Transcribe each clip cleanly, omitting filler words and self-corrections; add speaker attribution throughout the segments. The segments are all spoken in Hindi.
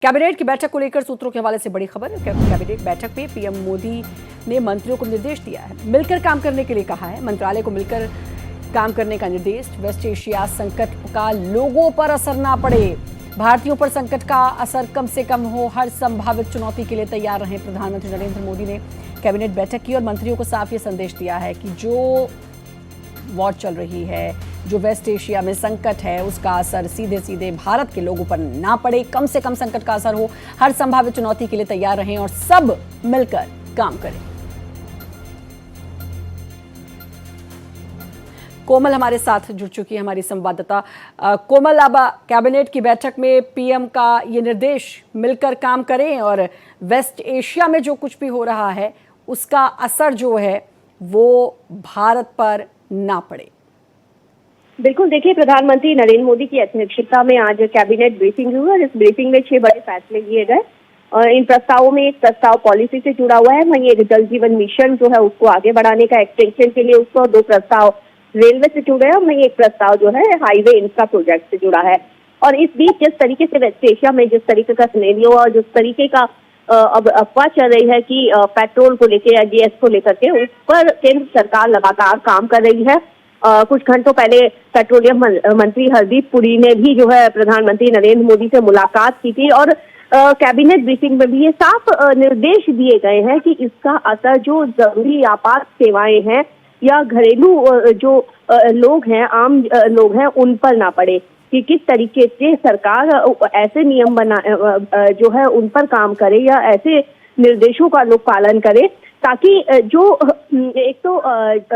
Speaker 1: कैबिनेट की बैठक को लेकर सूत्रों के हवाले से बड़ी खबर है। कैबिनेट बैठक में पीएम मोदी ने मंत्रियों को निर्देश दिया है, मिलकर काम करने के लिए कहा है। मंत्रालय को मिलकर काम करने का निर्देश। वेस्ट एशिया संकट का लोगों पर असर ना पड़े, भारतीयों पर संकट का असर कम से कम हो, हर संभावित चुनौती के लिए तैयार रहें। प्रधानमंत्री नरेंद्र मोदी ने कैबिनेट बैठक की और मंत्रियों को साफ ये संदेश दिया है कि जो वॉर चल रही है, जो वेस्ट एशिया में संकट है, उसका असर सीधे सीधे भारत के लोगों पर ना पड़े, कम से कम संकट का असर हो, हर संभावित चुनौती के लिए तैयार रहें और सब मिलकर काम करें। कोमल हमारे साथ जुड़ चुकी है, हमारी संवाददाता। कोमल, अब कैबिनेट की बैठक में पीएम का ये निर्देश मिलकर काम करें और वेस्ट एशिया में जो कुछ भी हो रहा है उसका असर जो है वो भारत पर ना पड़े।
Speaker 2: बिल्कुल, देखिए, प्रधानमंत्री नरेंद्र मोदी की अध्यक्षता में आज कैबिनेट ब्रीफिंग हुई और इस ब्रीफिंग में 6 बड़े फैसले लिए गए और इन प्रस्तावों में एक प्रस्ताव पॉलिसी से जुड़ा हुआ है, वहीं एक जल जीवन मिशन जो है उसको आगे बढ़ाने का एक्सटेंशन के लिए उसको 2 प्रस्ताव रेलवे से जुड़े हैं, वहीं एक प्रस्ताव जो है हाईवे इंफ्रा प्रोजेक्ट से जुड़ा है। और इस बीच जिस तरीके से वेस्ट एशिया में जिस तरीके का सिनेरियो और जिस तरीके का अब अफवाह चल रही है कि पेट्रोल को लेकर या गैस को लेकर के, उस पर केंद्र सरकार लगातार काम कर रही है। कुछ घंटों पहले पेट्रोलियम मंत्री हरदीप पुरी ने भी जो है प्रधानमंत्री नरेंद्र मोदी से मुलाकात की थी और कैबिनेट ब्रीफिंग में भी ये साफ निर्देश दिए गए हैं कि इसका असर जो जरूरी आपात सेवाएं हैं या घरेलू जो लोग हैं, आम लोग हैं, उन पर ना पड़े, कि किस तरीके से सरकार ऐसे नियम बना जो है उन पर काम करे या ऐसे निर्देशों का लोग पालन करे ताकि जो एक तो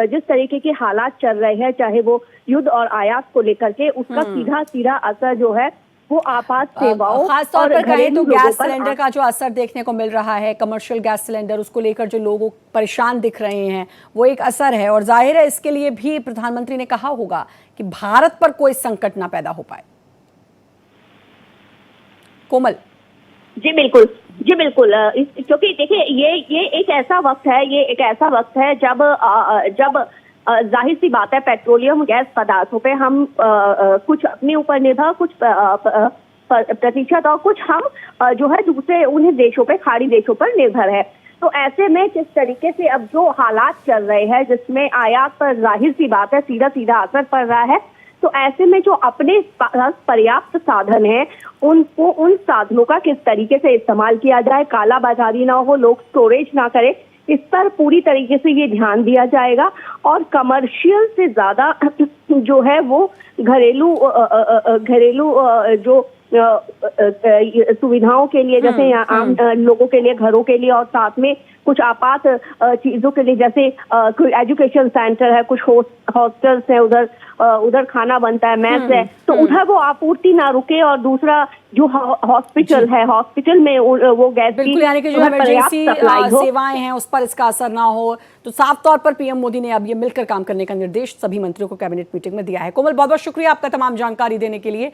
Speaker 2: जिस तरीके के हालात चल रहे हैं, चाहे वो युद्ध और आयात को लेकर के, उसका सीधा असर जो है वो आपात सेवाओं
Speaker 1: खासतौर पर कहें तो गैस सिलेंडर का जो असर देखने को मिल रहा है, कमर्शियल गैस सिलेंडर, उसको लेकर जो लोग परेशान दिख रहे हैं, वो एक असर है। और जाहिर है इसके लिए भी प्रधानमंत्री ने कहा होगा कि भारत पर कोई संकट ना पैदा हो पाए। कोमल
Speaker 2: जी बिल्कुल, जी बिल्कुल, क्योंकि देखिए ये एक ऐसा वक्त है जब जाहिर सी बात है पेट्रोलियम गैस पदार्थों पे हम कुछ अपने ऊपर निर्भर, कुछ प्रतिशत और कुछ हम जो है दूसरे उन्हें देशों पे, खाड़ी देशों पर निर्भर है। तो ऐसे में जिस तरीके से अब जो हालात चल रहे हैं जिसमें आयात पर जाहिर सी बात है सीधा असर पड़ रहा है, तो ऐसे में जो अपने पास पर्याप्त साधन है उनको, उन साधनों का किस तरीके से इस्तेमाल किया जाए, काला बाजारी ना हो, लोग स्टोरेज ना करें, इस पर पूरी तरीके से ये ध्यान दिया जाएगा। और कमर्शियल से ज्यादा जो है वो घरेलू जो सुविधाओं के लिए, जैसे आम लोगों के लिए, घरों के लिए, और साथ में कुछ आपात चीजों के लिए, जैसे एजुकेशन सेंटर है, कुछ हॉस्टल्स है, उधर खाना बनता है, मैस है, तो उधर वो आपूर्ति ना रुके। और दूसरा जो हॉस्पिटल है, हॉस्पिटल में वो गैस
Speaker 1: बिल्कुल, यानी कि जो इमरजेंसी सेवाएं हैं उस पर इसका असर ना हो। तो साफ तौर पर पीएम मोदी ने अब ये मिलकर काम करने का निर्देश सभी मंत्रियों को कैबिनेट मीटिंग में दिया है। कोमल, बहुत बहुत शुक्रिया आपका तमाम जानकारी देने के लिए।